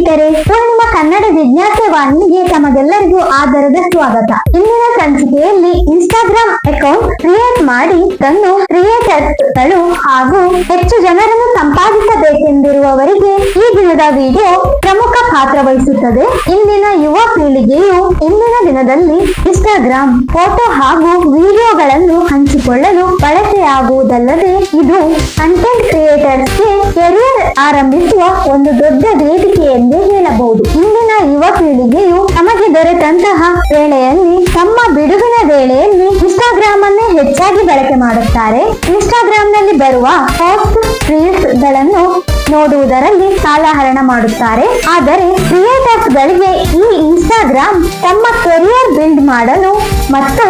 ಸ್ನೇಹಿತರೆ, ಪೂರ್ಣಿಮಾ ಕನ್ನಡ ಜಿಜ್ಞಾಸೆ ವಾಹಿನಿಗೆ ತಮಗೆಲ್ಲರಿಗೂ ಆದರದ ಸ್ವಾಗತ. ಇಂದಿನ ಸಂಚಿಕೆಯಲ್ಲಿ ಇನ್ಸ್ಟಾಗ್ರಾಮ್ ಅಕೌಂಟ್ ಕ್ರಿಯೇಟ್ ಮಾಡಿ ತನ್ನ ಕ್ರಿಯೇಟರ್ಗಳು ಹಾಗೂ ಹೆಚ್ಚು ಜನರನ್ನು ಸಂಪಾದಿಸಬೇಕೆಂದಿರುವವರಿಗೆ ಈ ದಿನದ ವಿಡಿಯೋ ಪ್ರಮುಖ ಪಾತ್ರ ವಹಿಸುತ್ತದೆ. ಇಂದಿನ ಯುವ ಪೀಳಿಗೆಯು ಇಂದಿನ ದಿನದಲ್ಲಿ ಇನ್ಸ್ಟಾಗ್ರಾಮ್ ಫೋಟೋ ಹಾಗೂ ವಿಡಿಯೋಗಳನ್ನು ಹಂಚಿಕೊಳ್ಳಲು ಬಳಕೆಯಾಗುವುದಲ್ಲದೆ ಇದು ಕಂಟೆಂಟ್ ಕ್ರಿಯೇಟರ್ಸ್ಗೆ ಕೆರಿಯರ್ ಆರಂಭಿಸುವ ಒಂದು ದೊಡ್ಡ ವೇದಿಕೆ ಎಂದೇ ಹೇಳಬಹುದು. ಇಂದಿನ ಯುವ ಪೀಳಿಗೆಯು ತಮಗೆ ದೊರೆತಂತಹ ವೇಳೆಯಲ್ಲಿ ತಮ್ಮ ಬಿಡುವಿನ ವೇಳೆಯಲ್ಲಿ ಇನ್ಸ್ಟಾಗ್ರಾಮ್ ಅನ್ನೇ ಹೆಚ್ಚಾಗಿ ಬಳಕೆ ಮಾಡುತ್ತಾರೆ. ಇನ್ಸ್ಟಾಗ್ರಾಮ್ ನಲ್ಲಿ ಬರುವ ಪೋಸ್ಟ್ ರೀಲ್ಸ್ ಗಳನ್ನು ನೋಡುವುದರಲ್ಲಿ ಕಾಲಹರಣ ಮಾಡುತ್ತಾರೆ. ಆದರೆ ಕ್ರಿಯೇಟರ್ಸ್ ಗಳಿಗೆ ಈ ಇನ್ಸ್ಟಾಗ್ರಾಮ್ ತಮ್ಮ ಕೆರಿಯರ್ ಬಿಲ್ಡ್ ಮಾಡಲು ಮತ್ತು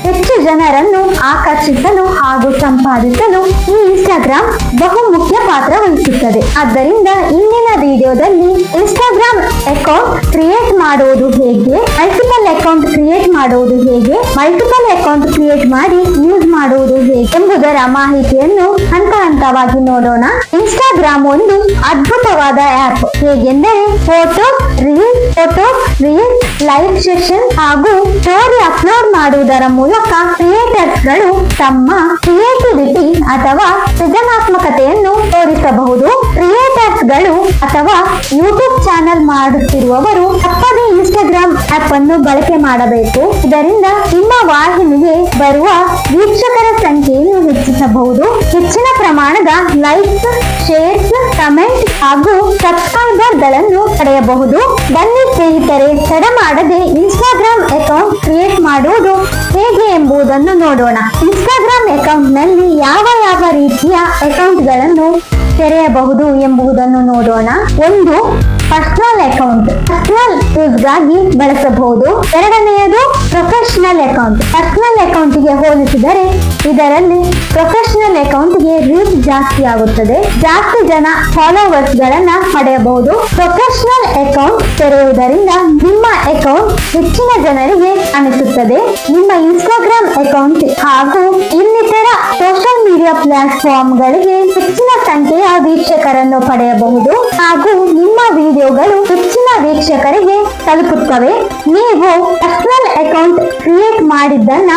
ಹೆಚ್ಚು ಜನರನ್ನು ಆಕರ್ಷಿಸಲು ಹಾಗೂ ಸಂಪಾದಿಸಲು ಈ ಇನ್ಸ್ಟಾಗ್ರಾಮ್ ಬಹು ಮುಖ್ಯ ಪಾತ್ರ ವಹಿಸುತ್ತದೆ. ಆದ್ದರಿಂದ ಇಂದಿನ ವಿಡಿಯೋದಲ್ಲಿ ಇನ್ಸ್ಟಾಗ್ರಾಮ್ ಅಕೌಂಟ್ ಕ್ರಿಯೇಟ್ ಮಾಡುವುದು ಹೇಗೆ, ಮಲ್ಟಿಪಲ್ ಅಕೌಂಟ್ ಕ್ರಿಯೇಟ್ ಮಾಡುವುದು ಹೇಗೆ, ಮಲ್ಟಿಪಲ್ ಅಕೌಂಟ್ ಕ್ರಿಯೇಟ್ ಮಾಡಿ ಯೂಸ್ ಮಾಡುವುದು ಹೇಗೆ ಎಂಬುದರ ಮಾಹಿತಿಯನ್ನು ಹಂತ ಹಂತವಾಗಿ ನೋಡೋಣ. ಇನ್ಸ್ಟಾಗ್ರಾಮ್ ಒಂದು ಅದ್ಭುತವಾದ ಆಪ್. ಹೇಗೆಂದರೆ ಫೋಟೋ ರೀಲ್ಸ್ ಲೈವ್ ಸೆಷನ್ ಹಾಗೂ ಸ್ಟೋರಿ ಅಪ್ಲೋಡ್ ಮಾಡುವುದರ ಮೂಲಕ ಕ್ರಿಯೇಟರ್ಸ್ ಗಳು ತಮ್ಮ ಕ್ರಿಯೇಟಿವಿಟಿ ಅಥವಾ ಸೃಜನಾತ್ಮಕತೆಯನ್ನು ತೋರಿಸಬಹುದು. ಕ್ರಿಯೇಟರ್ಸ್ ಗಳು ಅಥವಾ ಯೂಟ್ಯೂಬ್ ಚಾನೆಲ್ ಮಾಡುತ್ತಿರುವವರು ತಪ್ಪದೇ ಇನ್ಸ್ಟಾಗ್ರಾಮ್ ಆಪ್ ಅನ್ನು ಬಳಕೆ ಮಾಡಬೇಕು. ಇದರಿಂದ ನಿಮ್ಮ ವಾಹಿನಿಗೆ ಬರುವ ವೀಕ್ಷಕರ ಸಂಖ್ಯೆಯನ್ನು ಹೆಚ್ಚಿಸಬಹುದು. ಹೆಚ್ಚಿನ ಪ್ರಮಾಣದ ಲೈಕ್ಸ್, ಶೇರ್ಸ್, ಕಮೆಂಟ್ ಹಾಗೂ ಸಬ್ಸ್ಕ್ರೈಬರ್ ಗಳನ್ನು ಪಡೆಯಬಹುದು. ಬನ್ನಿ ಸ್ನೇಹಿತರೆ, ತಡ ಮಾಡದೆ ಇನ್ಸ್ಟಾಗ್ರಾಮ್ ಅಕೌಂಟ್ ಕ್ರಿಯೇಟ್ ಮಾಡುವುದು ಹೇಗೆ ಎಂಬುದನ್ನು ನೋಡೋಣ. ಇನ್ಸ್ಟಾಗ್ರಾಮ್ ಅಕೌಂಟ್ ನಲ್ಲಿ ಯಾವ ರೀತಿಯ ಅಕೌಂಟ್ ಗಳನ್ನು ತೆರೆಯಬಹುದು ಎಂಬುದನ್ನು ನೋಡೋಣ. ಒಂದು, ಪರ್ಸನಲ್ ಅಕೌಂಟ್, ಪರ್ಸನಲ್ ಯೂಸ್ ಗಾಗಿ ಬಳಸಬಹುದು. ಎರಡನೆಯದು ಪ್ರೊಫೆಷನಲ್ ಅಕೌಂಟ್. ಪರ್ಸನಲ್ ಅಕೌಂಟ್ ಗೆ ಹೋಲಿಸಿದರೆ ಇದರಲ್ಲಿ ಪ್ರೊಫೆಷನಲ್ ಅಕೌಂಟ್ ಗೆ ರೀಚ್ ಜಾಸ್ತಿ ಆಗುತ್ತದೆ, ಜಾಸ್ತಿ ಜನ ಫಾಲೋವರ್ಸ್ ಗಳನ್ನ ಪಡೆಯಬಹುದು. ಪ್ರೊಫೆಷನಲ್ ಅಕೌಂಟ್ ತೆರೆಯುವುದರಿಂದ ನಿಮ್ಮ ಅಕೌಂಟ್ ಹೆಚ್ಚಿನ ಜನರಿಗೆ ಕಾಣಿಸುತ್ತದೆ. ನಿಮ್ಮ ಇನ್ಸ್ಟಾಗ್ರಾಮ್ ಅಕೌಂಟ್ ಹಾಗೂ ಇನ್ನಿತರ ಸೋಷಿಯಲ್ ಮೀಡಿಯಾ ಪ್ಲಾಟ್ಫಾರ್ಮ್ ಗಳಿಗೆ ಹೆಚ್ಚಿನ ಸಂಖ್ಯೆಯ ವೀಕ್ಷಕರನ್ನು ಪಡೆಯಬಹುದು ಹಾಗೂ ನಿಮ್ಮ ವಿಡಿಯೋಗಳು ಹೆಚ್ಚಿನ ವೀಕ್ಷಕರಿಗೆ ತಲುಪುತ್ತವೆ. ನೀವು ಪರ್ಸನಲ್ ಅಕೌಂಟ್ ಕ್ರಿಯೇಟ್ ಮಾಡಿದ್ದನ್ನ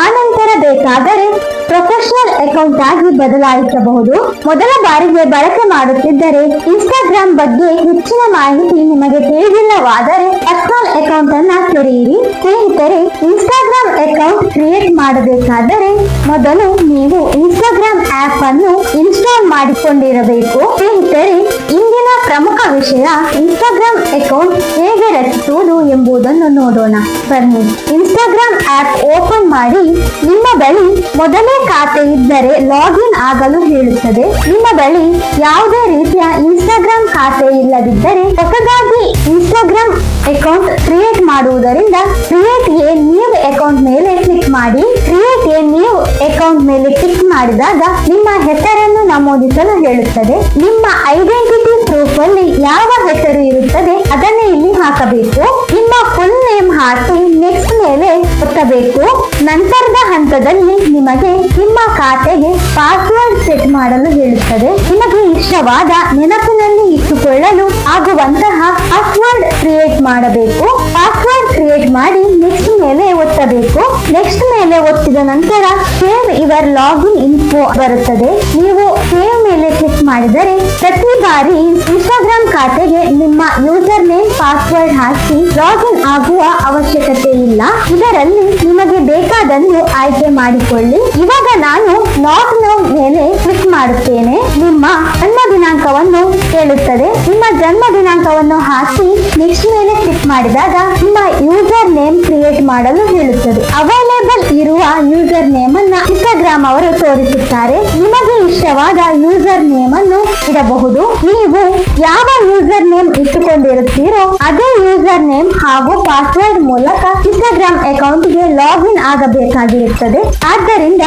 ಆನಂತರ ಬೇಕಾದರೆ ಪ್ರೊಫೆಷನಲ್ ಅಕೌಂಟ್ ಆಗಿ ಬದಲಾಯಿಸಬಹುದು. ಮೊದಲ ಬಾರಿಗೆ ಬಳಕೆ ಮಾಡುತ್ತಿದ್ದರೆ ಇನ್ಸ್ಟಾಗ್ರಾಮ್ ಬಗ್ಗೆ ಹೆಚ್ಚಿನ ಮಾಹಿತಿ ನಿಮಗೆ ತಿಳಿದಿಲ್ಲವಾದರೆ ಪರ್ಸನಲ್ ಅಕೌಂಟ್ ಅನ್ನ ತೆರೆಯಿರಿ. ಸ್ನೇಹಿತರೆ, ಇನ್ಸ್ಟಾಗ್ರಾಮ್ ಅಕೌಂಟ್ ಕ್ರಿಯೇಟ್ ಮಾಡಬೇಕಾದರೆ ಮೊದಲು ನೀವು ಇನ್ಸ್ಟಾಗ್ರಾಮ್ ಆಪ್ ಅನ್ನು ಇನ್ಸ್ಟಾಲ್ ಮಾಡಿಕೊಂಡಿರಬೇಕು. ಸ್ನೇಹಿತರೆ, ಇಂದಿನ ಪ್ರಮುಖ ವಿಷಯ ಇನ್ಸ್ಟಾಗ್ರಾಮ್ ಅಕೌಂಟ್ ಹೇಗೆ ರಚಿಸುವುದು ಎಂಬುದನ್ನು ನೋಡೋಣ. ಬನ್ನಿ, ಇನ್ಸ್ಟಾಗ್ರಾಮ್ ಆಪ್ ಓಪನ್ ಮಾಡಿ. ನಿಮ್ಮ ಬಳಿ ಮೊದಲೇ ಖಾತೆ ಇದ್ದರೆ ಲಾಗಿನ್ ಆಗಲು ಹೇಳುತ್ತದೆ. ನಿಮ್ಮ ಬಳಿ ಯಾವುದೇ ರೀತಿಯ ಇನ್ಸ್ಟಾಗ್ರಾಮ್ ಖಾತೆ ಇಲ್ಲದಿದ್ದರೆ ಹೊಸದಾಗಿ ಇನ್ಸ್ಟಾಗ್ರಾಮ್ ಅಕೌಂಟ್ ಕ್ರಿಯೇಟ್ ಮಾಡುವುದರಿಂದ ಕ್ರಿಯೇಟ್ ಎ ನ್ಯೂ ಅಕೌಂಟ್ ಮೇಲೆ ಕ್ಲಿಕ್ ಮಾಡಿ. ಕ್ರಿಯೇಟ್ ಎ ನ್ಯೂ ಅಕೌಂಟ್ ಮೇಲೆ ಕ್ಲಿಕ್ ಮಾಡಿದಾಗ ನಿಮ್ಮ ಹೆಸರನ್ನು ನಮೂದಿಸಲು ಹೇಳುತ್ತದೆ. ನಿಮ್ಮ ಐಡೆಂಟಿಟಿ ಪ್ರೂಫ್ ಅಲ್ಲಿ ಯಾವ ಹೆಸರು ಇರುತ್ತದೆ ಅದನ್ನೇ ಇಲ್ಲಿ ಹಾಕಬೇಕು. ನಿಮ್ಮ ಫುಲ್ ನೇಮ್ ಹಾಕಿ ನೆಕ್ಸ್ಟ್ ಮೇಲೆ ಒತ್ತಬೇಕು. ನಂತರದ ಹಂತದಲ್ಲಿ ನಿಮಗೆ ನಿಮ್ಮ ಖಾತೆಗೆ ಪಾಸ್ವರ್ಡ್ ಸೆಟ್ ಮಾಡಲು ಹೇಳುತ್ತದೆ. ನಿಮಗೆ ಇಷ್ಟವಾದ ನೆನಪಿನಲ್ಲಿ ಇಟ್ಟುಕೊಳ್ಳಲು ಆಗುವಂತಹ ಪಾಸ್ವರ್ಡ್ ಕ್ರಿಯೇಟ್ ಮಾಡಬೇಕು. ಪಾಸ್ವರ್ಡ್ ಕ್ರಿಯೇಟ್ ಮಾಡಿ ನೆಕ್ಸ್ಟ್ ಮೇಲೆ ಒತ್ತಬೇಕು. ನೆಕ್ಸ್ಟ್ ಮೇಲೆ ಒತ್ತಿದ ನಂತರ ಸೇವ್ ಯುವರ್ ಲಾಗಿನ್ ಇನ್ಫೋ ಬರುತ್ತದೆ. ನೀವು ಸೇವ್ ಮೇಲೆ ಕ್ಲಿಕ್ ಮಾಡಿದರೆ ಪ್ರತಿ ಬಾರಿ ಇನ್ಸ್ಟಾಗ್ರಾಮ್ ಖಾತೆಗೆ ನಿಮ್ಮ ಯೂಸರ್ ನೇಮ್ ಪಾಸ್ವರ್ಡ್ ಹಾಕಿ ಲಾಗಿನ್ ಆಗುವ ಅವಶ್ಯಕತೆ ಇಲ್ಲ. ಇದರಲ್ಲಿ ನಿಮಗೆ ಬೇಕಾದನ್ನು ಆಯ್ಕೆ ಮಾಡಿಕೊಳ್ಳಿ. ಇವಾಗ ನಾನು ನಾಟ್ ನೌ ಮೇಲೆ ಕ್ಲಿಕ್ ಮಾಡುತ್ತೇನೆ. ನಿಮ್ಮ ಜನ್ಮ ದಿನಾಂಕವನ್ನು ಕೇಳುತ್ತದೆ. ನಿಮ್ಮ ಜನ್ಮ ದಿನಾಂಕವನ್ನು ಹಾಕಿ ನೆಕ್ಸ್ಟ್ ಮೇಲೆ ಕ್ಲಿಕ್ ಮಾಡಿದಾಗ ನಿಮ್ಮ ಯೂಸರ್ ನೇಮ್ ಕ್ರಿಯೇಟ್ ಮಾಡಲು ಹೇಳುತ್ತದೆ. ಅವೈಲೇಬಲ್ ಇರುವ ಯೂಸರ್ ನೇಮ್ ಅನ್ನ ಇನ್ಸ್ಟಾಗ್ರಾಮ್ ಅವರು ತೋರಿಸುತ್ತಾರೆ. ನಿಮಗೆ ಇಷ್ಟವಾದ ಯೂಸರ್ ನೇಮ್ ಅನ್ನು ಇಡಬಹುದು. ನೀವು ಯಾವ ಯೂಸರ್ ನೇಮ್ ಇಟ್ಟುಕೊಂಡಿರುತ್ತೀರೋ ಅದೇ ಯೂಸರ್ ನೇಮ್ ಹಾಗೂ ಪಾಸ್ವರ್ಡ್ ಮೂಲಕ ಇನ್ಸ್ಟಾಗ್ರಾಮ್ ಅಕೌಂಟ್ ಗೆ ಲಾಗಿನ್ ಆಗಬೇಕಾಗಿರುತ್ತದೆ. ಆದ್ದರಿಂದ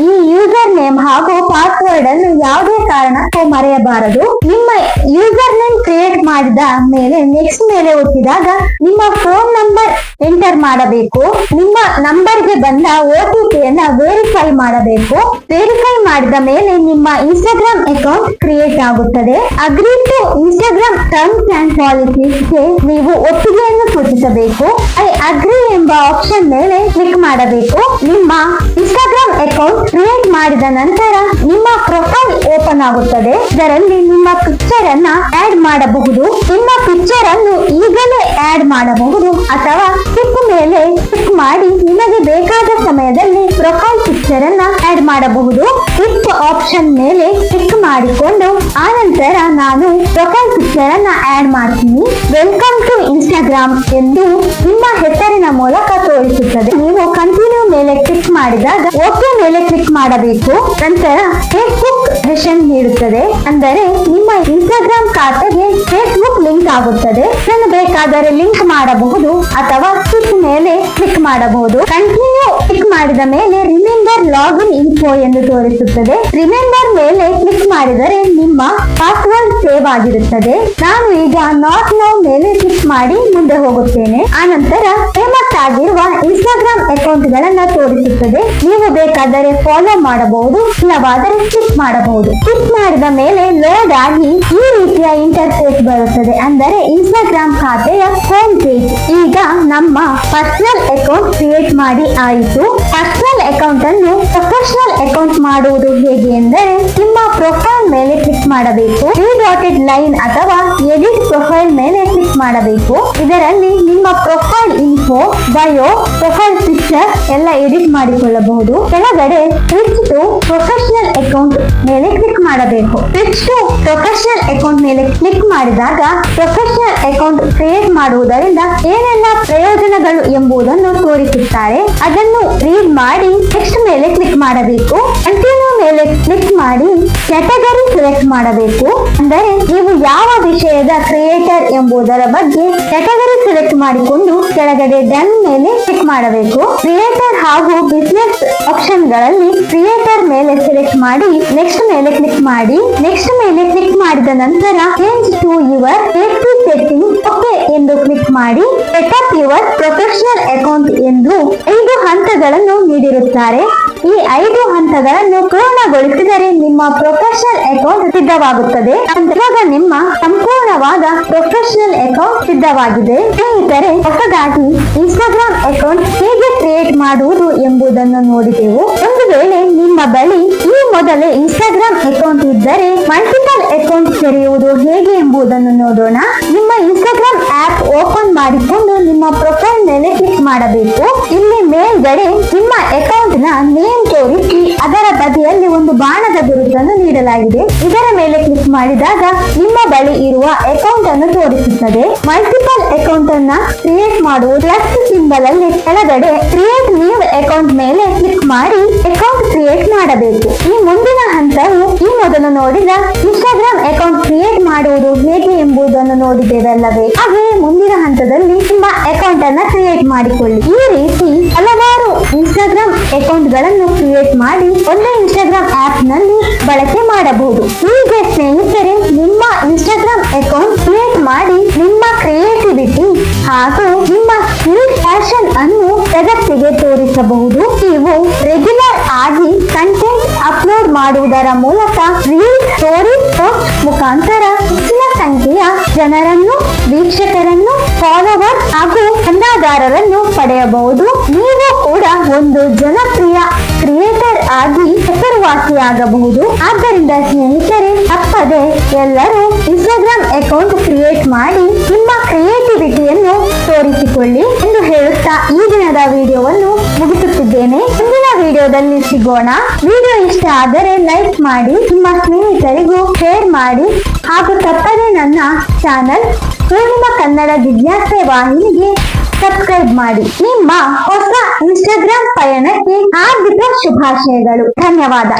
ಈ ಯೂಸರ್ ನೇಮ್ ಹಾಗೂ ಪಾಸ್ವರ್ಡ್ ಅನ್ನು ಯಾವುದೇ ಕಾರಣಕ್ಕೂ ಮರೆಯಬಾರದು. ನಿಮ್ಮ ಯೂಸರ್ ನೇಮ್ ಕ್ರಿಯೇಟ್ ಮಾಡಿದ ಮೇಲೆ ನೆಕ್ಸ್ಟ್ ಮೇಲೆ ಒತ್ತಿದಾಗ ನಿಮ್ಮ ಫೋನ್ ನಂಬರ್ ಎಂಟರ್ ಮಾಡಬೇಕು. ನಿಮ್ಮ ನಂಬರ್ಗೆ ಬಂದ OTP ವೆರಿಫೈ ಮಾಡಬೇಕು. ವೆರಿಫೈ ಮಾಡಿದ ಮೇಲೆ ನಿಮ್ಮ ಇನ್ಸ್ಟಾಗ್ರಾಮ್ ಅಕೌಂಟ್ ಕ್ರಿಯೇಟ್ ಆಗುತ್ತದೆ. Agree to Instagram terms and ಪಾಲಿಸೀಸ್ಗೆ ನೀವು ಒಪ್ಪಿಗೆಯನ್ನು ಸೂಚಿಸಬೇಕು. ಐ ಅಗ್ರಿ ಎಂಬ ಆಪ್ಷನ್ ಮೇಲೆ ಕ್ಲಿಕ್ ಮಾಡಬೇಕು. ನಿಮ್ಮ ಇನ್ಸ್ಟಾಗ್ರಾಮ್ ಅಕೌಂಟ್ ಕ್ರಿಯೇಟ್ ಮಾಡಿದ ನಂತರ ನಿಮ್ಮ ಪ್ರೊಫೈಲ್ ಓಪನ್ ಆಗುತ್ತದೆ. ಇದರಲ್ಲಿ ನಿಮ್ಮ ಪಿಕ್ಚರ್ ಅನ್ನ ಆಡ್ ಮಾಡಬಹುದು. ನಿಮ್ಮ ಪಿಕ್ಚರ್ ಅನ್ನು ಈಗಲೇ ಆಡ್ ಮಾಡಬಹುದು ಅಥವಾ ಕ್ಲಿಕ್ ಮೇಲೆ ಕ್ಲಿಕ್ ಮಾಡಿ ನಿಮಗೆ ಬೇಕಾದ ಸಮಯದಲ್ಲಿ ಪ್ರೊಫೈಲ್ ಪಿಕ್ಚರ್ ಅನ್ನ ಆಡ್ ಮಾಡಬಹುದು. ಕ್ಲಿಕ್ ಆಪ್ಷನ್ ಮೇಲೆ ಕ್ಲಿಕ್ ಮಾಡಿಕೊಂಡು ಆನಂತರ ನಾನು ಪ್ರೊಫೈಲ್ ಪಿಕ್ಚರ್ ಅನ್ನ ಆಡ್ ಮಾಡ್ತೀನಿ. ವೆಲ್ಕಮ್ ಟು ಇನ್ಸ್ಟಾಗ್ರಾಮ್ ಎಂದು ನಿಮ್ಮ ಹೆಸರಿನ ಮೂಲಕ ತೋರಿಸುತ್ತದೆ. ನೀವು ಕಂಟಿನ್ಯೂ ಮೇಲೆ ಕ್ಲಿಕ್ ಮಾಡಿದಾಗ ಓಕೆ ಮೇಲೆ ಕ್ಲಿಕ್ ಮಾಡಬೇಕು. ನಂತರ ಫೇಸ್ಬುಕ್ ಸಜೆಷನ್ ನೀಡುತ್ತದೆ. ಅಂದರೆ ನಿಮ್ಮ ಇನ್ಸ್ಟಾಗ್ರಾಮ್ ಖಾತೆಗೆ ಫೇಸ್ಬುಕ್ ಲಿಂಕ್ ಆಗುತ್ತದೆ. ಇದನ್ನು ಬೇಕಾದರೆ ಲಿಂಕ್ ಮಾಡಬಹುದು ಅಥವಾ ಕ್ಲಿಕ್ ಮೇಲೆ ಕ್ಲಿಕ್ ಮಾಡಬಹುದು. ಕಂಟಿನ್ಯೂ ಕ್ಲಿಕ್ ಮಾಡಿದ ಮೇಲೆ ರಿಮೆಂಬರ್ ಲಾಗಿನ್ ಇನ್ಫೋ ಎಂದು ತೋರಿಸುತ್ತದೆ. ರಿಮೆಂಬರ್ ಮೇಲೆ ಕ್ಲಿಕ್ ಮಾಡಿದರೆ ನಿಮ್ಮ ಪಾಸ್ವರ್ಡ್ ಸೇವ್ ಆಗಿರುತ್ತದೆ. ನಾನು ಈಗ ನಾಟ್ ನೌ ಮೇಲೆ ಕ್ಲಿಕ್ ಮಾಡಿ ಮುಂದೆ ಹೋಗುತ್ತೇನೆ. ಆನಂತರ ಫೇಮಸ್ ಆಗಿರುವ ಇನ್ಸ್ಟಾಗ್ರಾಮ್ ಅಕೌಂಟ್ ಗಳನ್ನ ತೋರಿಸುತ್ತದೆ. ನೀವು ಬೇಕಾದರೆ ಫಾಲೋ ಮಾಡಬಹುದು, ಇಲ್ಲವಾದರೆ ಕ್ಲಿಕ್ ಮಾಡಬಹುದು. ಕ್ಲಿಕ್ ಮಾಡಿದ ಮೇಲೆ ಲೋಡ್ ಆಗಿ ಈ ರೀತಿಯ ಇಂಟರ್ಫೇಸ್ ಬರುತ್ತದೆ. ಅಂದರೆ ಇನ್ಸ್ಟಾಗ್ರಾಮ್ ಖಾತೆಯ ಹೋಮ್ ಪೇಜ್. ಈಗ ನಮ್ಮ ಪರ್ಸನಲ್ ಅಕೌಂಟ್ ಕ್ರಿಯೇಟ್ ಮಾಡಿ ಆಯಿತು. ಪರ್ಸನಲ್ ಅಕೌಂಟ್ ಅನ್ನು ಪ್ರೊಫೆಷನಲ್ ಅಕೌಂಟ್ ಮಾಡುವುದು ಹೇಗೆ ಎಂದರೆ ನಿಮ್ಮ ಪ್ರೊಫೈಲ್ ಮೇಲೆ ಕ್ಲಿಕ್ ಮಾಡಬೇಕು. 3 ಡಾಟೆಡ್ ಲೈನ್ ಅಥವಾ ಎಡಿಟ್ ಪ್ರೊಫೈಲ್ ಮೇಲೆ ಕ್ಲಿಕ್ ಮಾಡಬೇಕು. ಇದರಲ್ಲಿ ನಿಮ್ಮ profile info, bio, profile picture ಎಲ್ಲ ಎಡಿಟ್ ಮಾಡಿಕೊಳ್ಳಬಹುದು. ಕೆಳಗಡೆ ಸ್ವಿಚ್ ಟು ಪ್ರೊಫೆಷನಲ್ ಅಕೌಂಟ್ ಮೇಲೆ ಕ್ಲಿಕ್ ಮಾಡಬೇಕು. ಸ್ವಿಚ್ ಟು ಪ್ರೊಫೆಷನಲ್ ಅಕೌಂಟ್ ಮೇಲೆ ಕ್ಲಿಕ್ ಮಾಡಿದಾಗ ಪ್ರೊಫೆಷನಲ್ ಅಕೌಂಟ್ ಕ್ರಿಯೇಟ್ ಮಾಡುವುದರಿಂದ ಏನೆಲ್ಲ ಪ್ರಯೋಜನಗಳು ಎಂಬುದನ್ನು ತೋರಿಸುತ್ತಾರೆ. ಅದನ್ನು ರೀಡ್ ಮಾಡಿ ನೆಕ್ಸ್ಟ್ ಮೇಲೆ ಕ್ಲಿಕ್ ಮಾಡಬೇಕು. ಕಂಟಿನ್ಯೂ ಮೇಲೆ ಕ್ಲಿಕ್ ಮಾಡಿ ಕ್ಯಾಟಗರಿ ಸೆಲೆಕ್ಟ್ ಮಾಡಬೇಕು. ಅಂದರೆ ನೀವು ಯಾವ ವಿಷಯದ ಕ್ರಿಯೇಟರ್ ಎಂಬುದರ ಬಗ್ಗೆ ಕ್ಯಾಟಗರಿ ಸೆಲೆಕ್ಟ್ ಮಾಡಿಕೊಂಡು ಕೆಳಗಡೆ ಡನ್ ಮೇಲೆ ಕ್ಲಿಕ್ ಮಾಡಬೇಕು. ಕ್ರಿಯೇಟರ್ ಹಾಗೂ ಬಿಸಿನೆಸ್ ಆಪ್ಷನ್ ಗಳಲ್ಲಿ ಕ್ರಿಯೇಟರ್ ಮೇಲೆ ಸೆಲೆಕ್ಟ್ ಮಾಡಿ ನೆಕ್ಸ್ಟ್ ಮೇಲೆ ಕ್ಲಿಕ್ ಮಾಡಿ. ನೆಕ್ಸ್ಟ್ ಮೇಲೆ ಕ್ಲಿಕ್ ಮಾಡಿದ ನಂತರ change to your safety setting okay ಎಂದು ಕ್ಲಿಕ್ ಮಾಡಿ. ಸೆಟಪ್ ಯುವರ್ ಪ್ರೊಫೆಷನಲ್ ಅಕೌಂಟ್ ಎಂದು 5 ಹಂತಗಳನ್ನು ನೀಡಿರುತ್ತಾರೆ. ಈ 5 ಹಂತಗಳನ್ನು ಪೂರ್ಣಗೊಳಿಸಿದರೆ ನಿಮ್ಮ ಪ್ರೊಫೆಷನಲ್ ಅಕೌಂಟ್ ಸಿದ್ಧವಾಗುತ್ತದೆ. ಇವಾಗ ನಿಮ್ಮ ಸಂಪೂರ್ಣವಾದ ಪ್ರೊಫೆಷನಲ್ ಅಕೌಂಟ್ ಸಿದ್ಧವಾಗಿದೆ. ಸ್ನೇಹಿತರೆ, ಹೊಸದಾಗಿ ಇನ್ಸ್ಟಾಗ್ರಾಮ್ ಅಕೌಂಟ್ ಹೇಗೆ ಕ್ರಿಯೇಟ್ ಮಾಡುವುದು ಎಂಬುದನ್ನು ನೋಡಿದೆವು. ಒಂದು ವೇಳೆ ನಿಮ್ಮ ಬಳಿ ಈ ಮೊದಲೇ ಇನ್ಸ್ಟಾಗ್ರಾಮ್ ಅಕೌಂಟ್ ಇದ್ದರೆ ಮಲ್ಟಿಪಲ್ ಅಕೌಂಟ್ ತೆರೆಯುವುದು ಹೇಗೆ ಎಂಬುದನ್ನು ನೋಡೋಣ. ನಿಮ್ಮ ಇನ್ಸ್ಟಾಗ್ರಾಮ್ ಆಪ್ ಓಪನ್ ಮಾಡಿಕೊಂಡು ನಿಮ್ಮ ಪ್ರೊಫೈಲ್ ಮೇಲೆ ಕ್ಲಿಕ್ ಮಾಡಬೇಕು. ಇಲ್ಲಿ ಮೇಲ್ಗಡೆ ನಿಮ್ಮ ಅಕೌಂಟ್ ನ ನೇಮ್ ತೋರಿಸಿ ಅದರ ಬದಿಯಲ್ಲಿ ಒಂದು ಬಾಣದ ಗುರುತನ್ನು ನೀಡಲಾಗಿದೆ. ಇದರ ಮೇಲೆ ಕ್ಲಿಕ್ ಮಾಡಿದಾಗ ನಿಮ್ಮ ಬಳಿ ಇರುವ ಅಕೌಂಟ್ ಅನ್ನು ತೋರಿಸುತ್ತದೆ. ಮಲ್ಟಿಪಲ್ ಅಕೌಂಟ್ ಅನ್ನ ಕ್ರಿಯೇಟ್ ಮಾಡುವ ಪ್ಲಸ್ ಸಿಂಬಲ್ ಅಲ್ಲಿ ಕೆಳಗಡೆ ಕ್ರಿಯೇಟ್ ನ್ಯೂ ಅಕೌಂಟ್ ಮೇಲೆ ಕ್ಲಿಕ್ ಮಾಡಿ ಅಕೌಂಟ್ ಕ್ರಿಯೇಟ್ ಮಾಡಬೇಕು. ಈ ಮುಂದಿನ ಹಂತವು ಈ ಮೊದಲು ನೋಡಿದ ಇನ್ಸ್ಟಾಗ್ರಾಮ್ ಅಕೌಂಟ್ ಕ್ರಿಯೇಟ್ ಮಾಡುವುದು ಹೇಗೆ ಎಂಬುದನ್ನು ನೋಡಿದ್ದೇವಲ್ಲವೇ? ಹಾಗೆ ಮುಂದಿನ ಹಂತದಲ್ಲಿ ನಿಮ್ಮ ಅಕೌಂಟ್ ಅನ್ನ ಕ್ರಿಯೇಟ್ ಮಾಡಿಕೊಳ್ಳಿ. ಈ ರೀತಿ ಹಲವಾರು ಇನ್ಸ್ಟಾಗ್ರಾಮ್ ಅಕೌಂಟ್ ಗಳನ್ನು ಕ್ರಿಯೇಟ್ ಮಾಡಿ ಒಂದೇ ಇನ್ಸ್ಟಾಗ್ರಾಮ್ ಆಪ್ ನಲ್ಲಿ ಬಳಕೆ ಮಾಡಬಹುದು. ಹೀಗೆ ಸ್ನೇಹಿತರೆ, ನಿಮ್ಮ ಇನ್ಸ್ಟಾಗ್ರಾಮ್ ಅಕೌಂಟ್ ಕ್ರಿಯೇಟ್ ಮಾಡಿ ನಿಮ್ಮ ಕ್ರಿಯೇಟಿವಿಟಿ ಹಾಗೂ ನಿಮ್ಮ ಸ್ಕಿಲ್ ಫ್ಯಾಷನ್ ಅನ್ನು ಜಗತ್ತಿಗೆ ತೋರಿಸಬಹುದು. ನೀವು ರೆಗ್ಯುಲರ್ ಆಗಿ ಕಂಟೆಂಟ್ ಅಪ್ಲೋಡ್ ಮಾಡುವುದರ ಮೂಲಕ ರೀಲ್, ಸ್ಟೋರಿ ಪೋಸ್ಟ್ ಮುಖಾಂತರ ಹೆಚ್ಚಿನ ಸಂಖ್ಯೆಯ ಜನರನ್ನು, ವೀಕ್ಷಕರನ್ನು, ಫಾಲೋವರ್ ಹಾಗೂ ಚಂದಾದಾರರನ್ನು ಪಡೆಯಬಹುದು. ನೀವು ಕೂಡ ಒಂದು ಜನಪ್ರಿಯ ಕ್ರಿಯೇಟರ್ ಆಗಿ ಹೆಸರುವಾಸಿಯಾಗಬಹುದು. ಆದ್ದರಿಂದ ಸ್ನೇಹಿತರೆ, ತಪ್ಪದೆ ಎಲ್ಲರೂ ಇನ್ಸ್ಟಾಗ್ರಾಮ್ ಅಕೌಂಟ್ ಕ್ರಿಯೇಟ್ ಮಾಡಿ ನಿಮ್ಮ ಕ್ರಿಯೇಟಿವಿಟಿಯನ್ನು ತೋರಿಸಿಕೊಳ್ಳಿ ಎಂದು ಹೇಳುತ್ತಾ ಈ ದಿನದ ವಿಡಿಯೋವನ್ನು ಮುಗಿಸುತ್ತಿದ್ದೇನೆ. ಮುಂದಿನ ವಿಡಿಯೋದಲ್ಲಿ ಸಿಗೋಣ. ವಿಡಿಯೋ ಇಷ್ಟ ಆದರೆ ಲೈಕ್ ಮಾಡಿ, ನಿಮ್ಮ ಸ್ನೇಹಿತರಿಗೂ ಶೇರ್ ಮಾಡಿ ಹಾಗೂ ತಪ್ಪದೆ ನನ್ನ ಚಾನಲ್ ಪೂರ್ಣಿಮಾ ಕನ್ನಡ ಜಿಜ್ಞಾಸೆ ವಾಹಿನಿಗೆ ಸಬ್ಸ್ಕ್ರೈಬ್ ಮಾಡಿ. ನಿಮ್ಮ ಹೊಸ ಇನ್ಸ್ಟಾಗ್ರಾಮ್ ಪಯಣಕ್ಕೆ ಹಾರ್ದಿಕ ಶುಭಾಶಯಗಳು. ಧನ್ಯವಾದ.